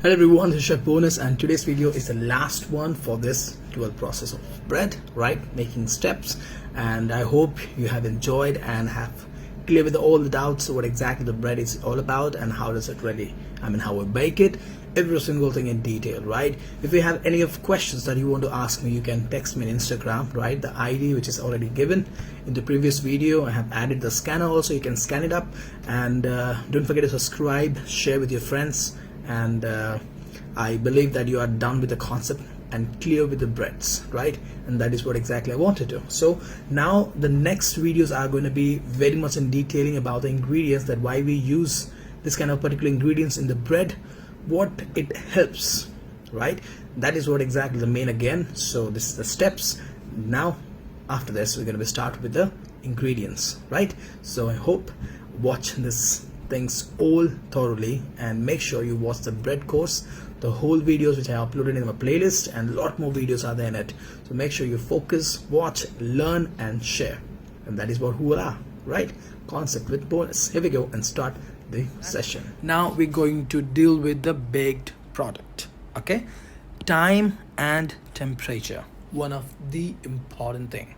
Hello everyone, this is Chef Bonus, and today's video is the last one for this dual process of bread, right? Making steps, and I hope you have enjoyed and have clear with all the doubts what exactly the bread is all about and how does it really, how we bake it, every single thing in detail, right? If you have any of questions that you want to ask me, you can text me on Instagram, right? The ID which is already given in the previous video. I have added the scanner also, you can scan it up, and don't forget to subscribe, share with your friends, and I believe that you are done with the concept and clear with the breads, right? And that is what exactly I wanted to. So now the next videos are going to be very much in detailing about the ingredients, that why we use this kind of particular ingredients in the bread, what it helps, right? That is what exactly the main again. So this is the steps. Now after this we're going to start with the ingredients, right? So I hope watch this things all thoroughly and make sure you watch the bread course, the whole videos which I uploaded in my playlist, and a lot more videos are there in it. So make sure you focus, watch, learn and share, and that is what who are, right? Concept with bonus. Here we go and start the session. Now we're going to deal with the baked product. Okay, time and temperature, one of the important thing.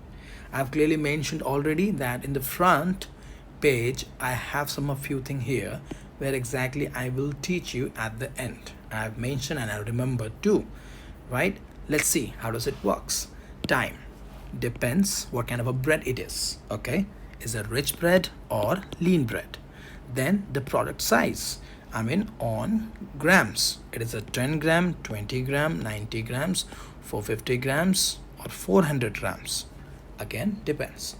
I've clearly mentioned already that in the front page I have some of few thing here where exactly I will teach you at the end. I have mentioned and I remember too, right? Let's see how does it works. Time depends what kind of a bread it is. Okay, is it rich bread or lean bread? Then the product size, on grams, it is a 10 gram, 20 gram, 90 grams, 450 grams or 400 grams. Again depends.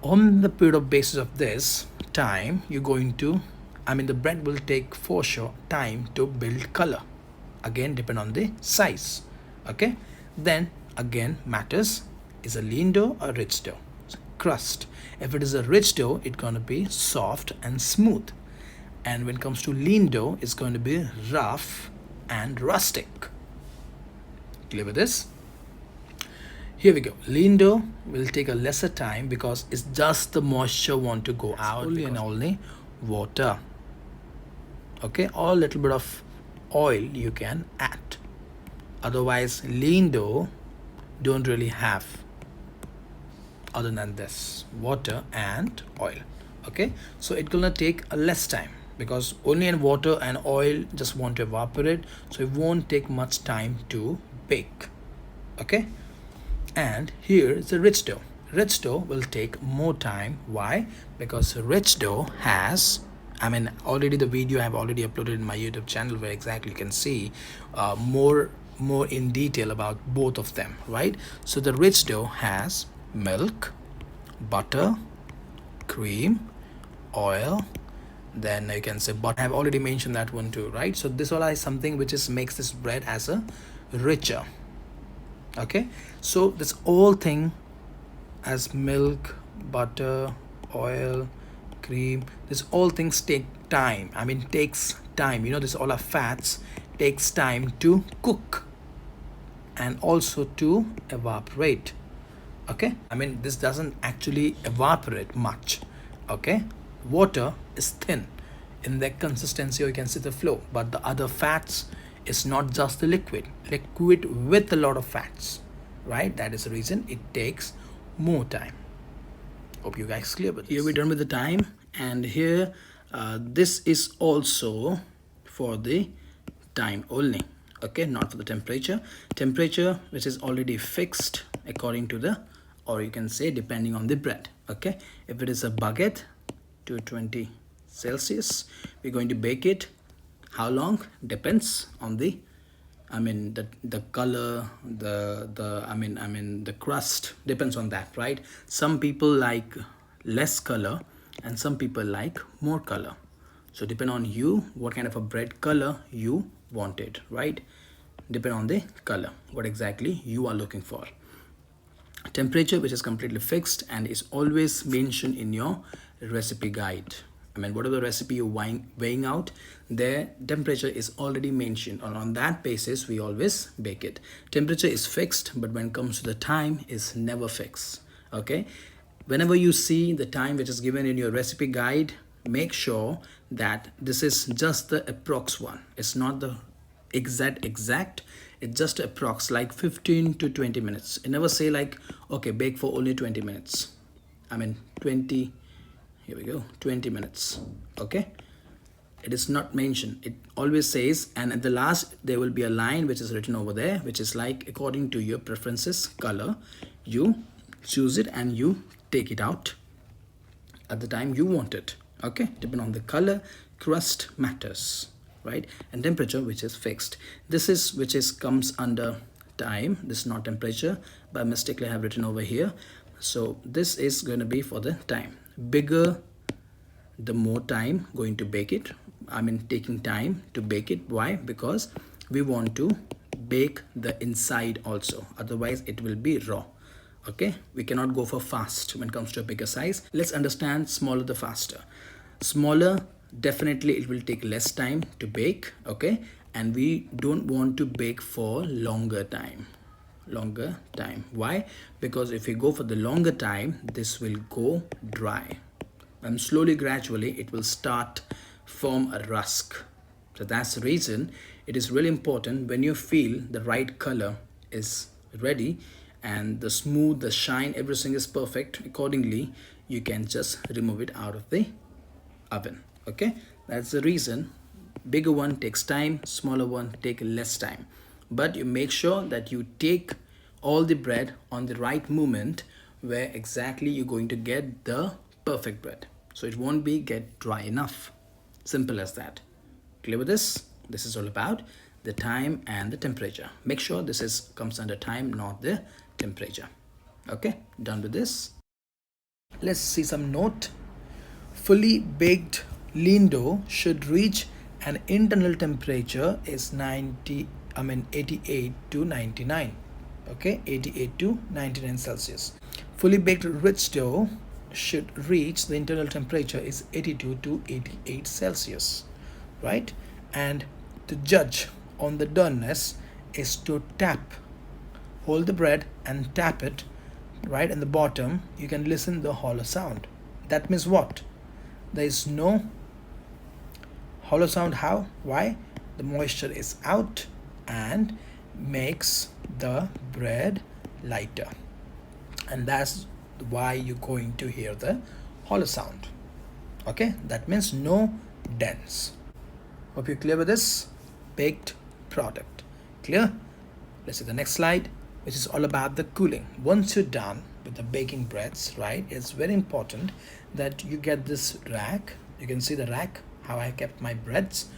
On the period of basis of this time, you're going to, the bread will take for sure time to build color. Again depend on the size. Okay, then again matters, is a lean dough or rich dough? Crust, if it is a rich dough, it's going to be soft and smooth, and when it comes to lean dough, it's going to be rough and rustic. Clear with this? Here we go. Lean dough will take a lesser time because it's just the moisture want to go out, only and only water. Okay, or a little bit of oil you can add. Otherwise lean dough don't really have other than this water and oil. Okay, so it's gonna take a less time because only in water and oil just want to evaporate, so it won't take much time to bake. Okay, and here is the rich dough. Rich dough will take more time. Why? Because rich dough has, already the video I have already uploaded in my YouTube channel where exactly you can see more in detail about both of them, right? So the rich dough has milk, butter, cream, oil, then you can say butter. I have already mentioned that one too, right? So this all is something which is makes this bread as a richer. Okay, so this all thing as milk, butter, oil, cream, this all things take time. Takes time. This all are fats, takes time to cook and also to evaporate. Okay, this doesn't actually evaporate much. Okay, water is thin in the consistency, or you can see the flow, but the other fats is not just the liquid with a lot of fats, right? That is the reason it takes more time. Hope you guys clear with this. Here we're done with the time, and here this is also for the time only. Okay, not for the temperature which is already fixed according to the, or you can say depending on the bread. Okay, if it is a baguette, 220 Celsius, we're going to bake it. How long depends on the the color, the crust depends on that, right? Some people like less color and some people like more color, so depend on you what kind of a bread color you wanted, right? Depend on the color what exactly you are looking for. Temperature which is completely fixed and is always mentioned in your recipe guide. Whatever the recipe you're weighing out, their temperature is already mentioned, and on that basis we always bake it. Temperature is fixed, but when it comes to the time is never fixed. Okay, whenever you see the time which is given in your recipe guide, make sure that this is just the approx one. It's not the exact. It's just approx like 15 to 20 minutes. It never say like, okay, bake for only 20 minutes. I mean 20, here we go, 20 minutes. Okay, it is not mentioned. It always says, and at the last there will be a line which is written over there, which is like, according to your preferences color, you choose it and you take it out at the time you want it. Okay, depending on the color, crust matters, right? And temperature, which is fixed. This is which is comes under time. This is not temperature, by mistakenly I have written over here. So this is going to be for the time. Bigger, the more time going to bake it. I mean taking time to bake it. Why? Because we want to bake the inside also, otherwise it will be raw. Okay, we cannot go for fast when it comes to a bigger size. Let's understand smaller the faster. Smaller, definitely it will take less time to bake. Okay, and we don't want to bake for longer time. Why? Because if we go for the longer time, this will go dry, and slowly gradually it will start form a rusk. So that's the reason it is really important, when you feel the right color is ready and the smooth, the shine, everything is perfect, accordingly you can just remove it out of the oven. Okay, that's the reason bigger one takes time, smaller one take less time. But you make sure that you take all the bread on the right moment, where exactly you're going to get the perfect bread, so it won't be get dry enough. Simple as that. Clear with this? This is all about the time and the temperature. Make sure this is comes under time, not the temperature. Okay, done with this. Let's see some note. Fully baked lean dough should reach an internal temperature is 88 to 99. Okay, 88 to 99 Celsius. Fully baked rich dough should reach the internal temperature is 82 to 88 Celsius, right? And to judge on the doneness is to hold the bread and tap it right in the bottom. You can listen the hollow sound. That means what? There is no hollow sound. How? Why? The moisture is out and makes the bread lighter, and that's why you're going to hear the hollow sound. Okay, that means no dents. Hope you're clear with this baked product. Clear? Let's see the next slide, which is all about the cooling. Once you're done with the baking breads, right, it's very important that you get this rack. You can see the rack, how I kept my breads.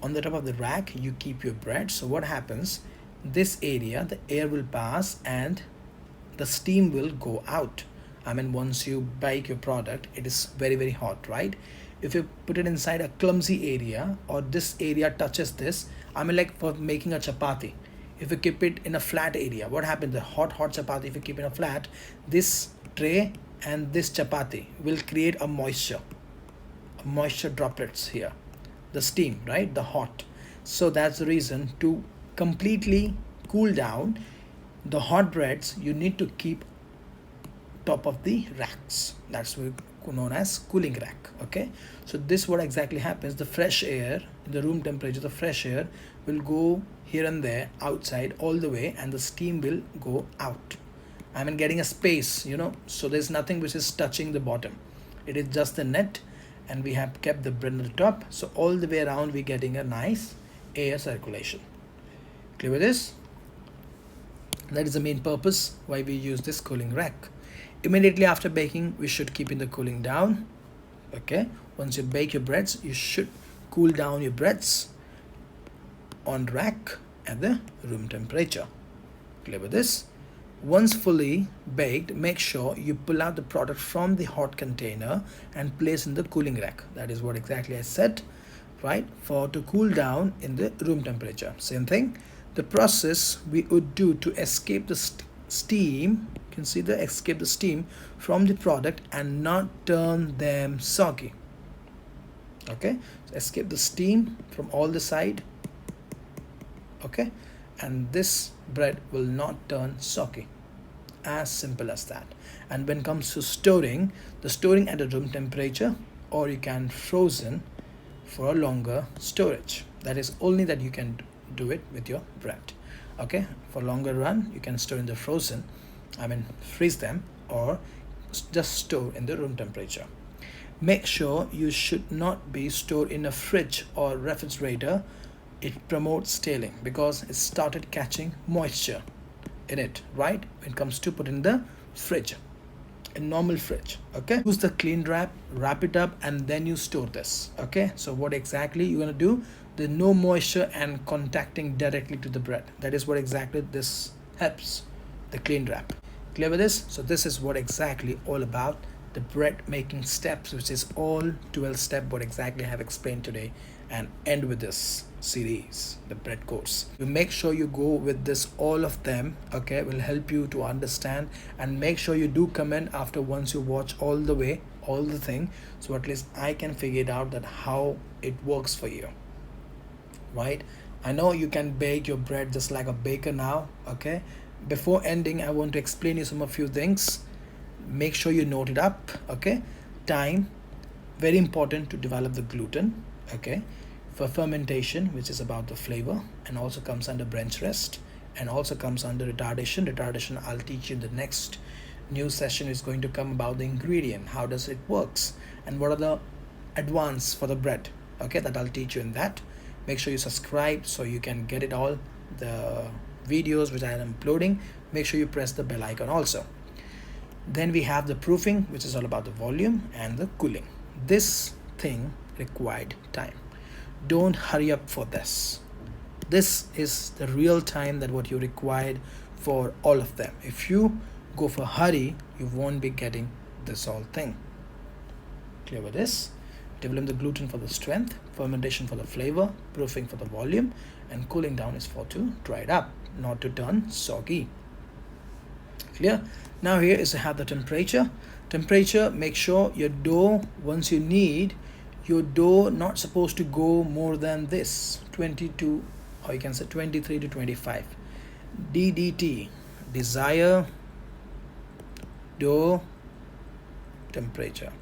On the top of the rack you keep your bread. So what happens, this area the air will pass and the steam will go out. I mean, once you bake your product, it is very hot, right? If you put it inside a clumsy area, or this area touches this, I mean like for making a chapati, if you keep it in a flat area, what happens, the hot chapati, if you keep it in a flat, this tray and this chapati will create a moisture droplets here, the steam, right, the hot. So that's the reason, to completely cool down the hot breads, you need to keep top of the racks. That's known as cooling rack. Okay, so this what exactly happens, the fresh air in the room temperature, the fresh air will go here and there outside all the way, and the steam will go out. I mean getting a space, so there's nothing which is touching the bottom. It is just the net, and we have kept the bread on the top, so all the way around we're getting a nice air circulation. Clear with this? That is the main purpose why we use this cooling rack. Immediately after baking, we should keep in the cooling down. Okay, once you bake your breads, you should cool down your breads on rack at the room temperature. Clear with this? Once fully baked, make sure you pull out the product from the hot container and place in the cooling rack. That is what exactly I said, right? For to cool down in the room temperature. Same thing. The process we would do to escape the steam, you can see the escape the steam from the product and not turn them soggy. Okay, so escape the steam from all the side. Okay, and this bread will not turn soggy. As simple as that. And when it comes to storing, the storing at a room temperature, or you can frozen for a longer storage. That is only that you can do it with your bread. Okay, for longer run you can store in the frozen, freeze them, or just store in the room temperature. Make sure you should not be stored in a fridge or refrigerator. It promotes staling because it started catching moisture in it, right? When it comes to put in the fridge, a normal fridge. Okay, use the clean wrap it up, and then you store this. Okay, so what exactly you're gonna do, the no moisture and contacting directly to the bread, that is what exactly this helps, the clean wrap. Clear with this? So this is what exactly all about the bread making steps, which is all 12 step what exactly I have explained today, and end with this series, the bread course. You make sure you go with this, all of them. Okay, will help you to understand, and make sure you do comment after once you watch all the way, all the thing, so at least I can figure it out that how it works for you, right? I know you can bake your bread just like a baker now. Okay, before ending I want to explain you some of few things. Make sure you note it up. Okay, time, very important to develop the gluten. Okay, for fermentation, which is about the flavor, and also comes under bench rest, and also comes under retardation I'll teach you in the next new session. Is going to come about the ingredient, how does it works, and what are the advance for the bread. Okay, that I'll teach you in that. Make sure you subscribe so you can get it all the videos which I am uploading. Make sure you press the bell icon also. Then we have the proofing, which is all about the volume, and the cooling. This thing required time. Don't hurry up for this. This is the real time that what you required for all of them. If you go for hurry, you won't be getting this whole thing. Clear with this? Develop the gluten for the strength, fermentation for the flavor, proofing for the volume, and cooling down is for to dry it up, not to turn soggy. Clear? Now here is to have the temperature. Make sure your dough, once you need your dough, not supposed to go more than this 22, or you can say 23 to 25 DDT, desired dough temperature.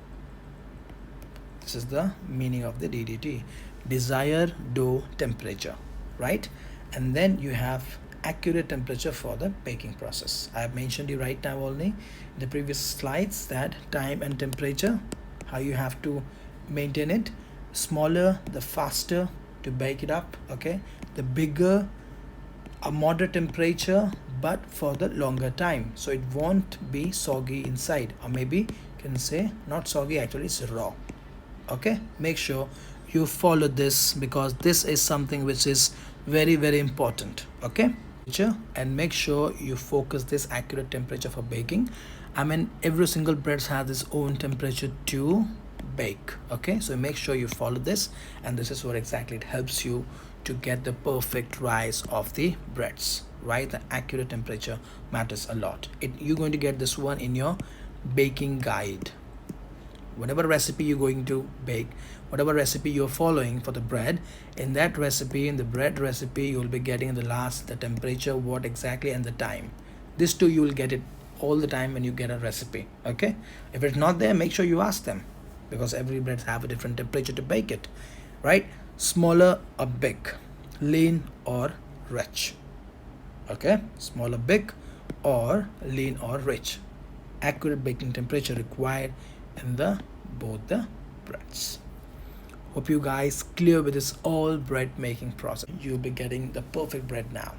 This is the meaning of the DDT, desired dough temperature, right? And then you have accurate temperature for the baking process. I have mentioned you right now only in the previous slides that time and temperature, how you have to maintain it. Smaller the faster to bake it up. Okay, the bigger a moderate temperature but for the longer time, so it won't be soggy inside, or maybe you can say not soggy, actually it's raw. Okay, make sure you follow this because this is something which is very very important. Okay, and make sure you focus this accurate temperature for baking. Every single bread has its own temperature to bake. Okay, so make sure you follow this, and this is what exactly it helps you to get the perfect rise of the breads, right? The accurate temperature matters a lot. You're going to get this one in your baking guide. Whatever recipe you're going to bake, whatever recipe you're following for the bread, in that recipe, in the bread recipe, you will be getting in the last the temperature, what exactly, and the time. This too you will get it all the time when you get a recipe. Okay, if it's not there, make sure you ask them, because every bread have a different temperature to bake it, right? Smaller or big, lean or rich. Okay, smaller, big, or lean or rich. Accurate baking temperature required in the both the breads. Hope you guys clear with this all bread making process. You'll be getting the perfect bread now,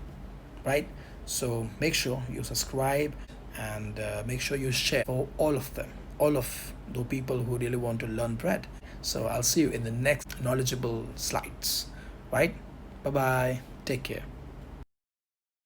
right? So make sure you subscribe, and make sure you share for all of them, all of the people who really want to learn bread. So I'll see you in the next knowledgeable slides, right? Bye bye, take care.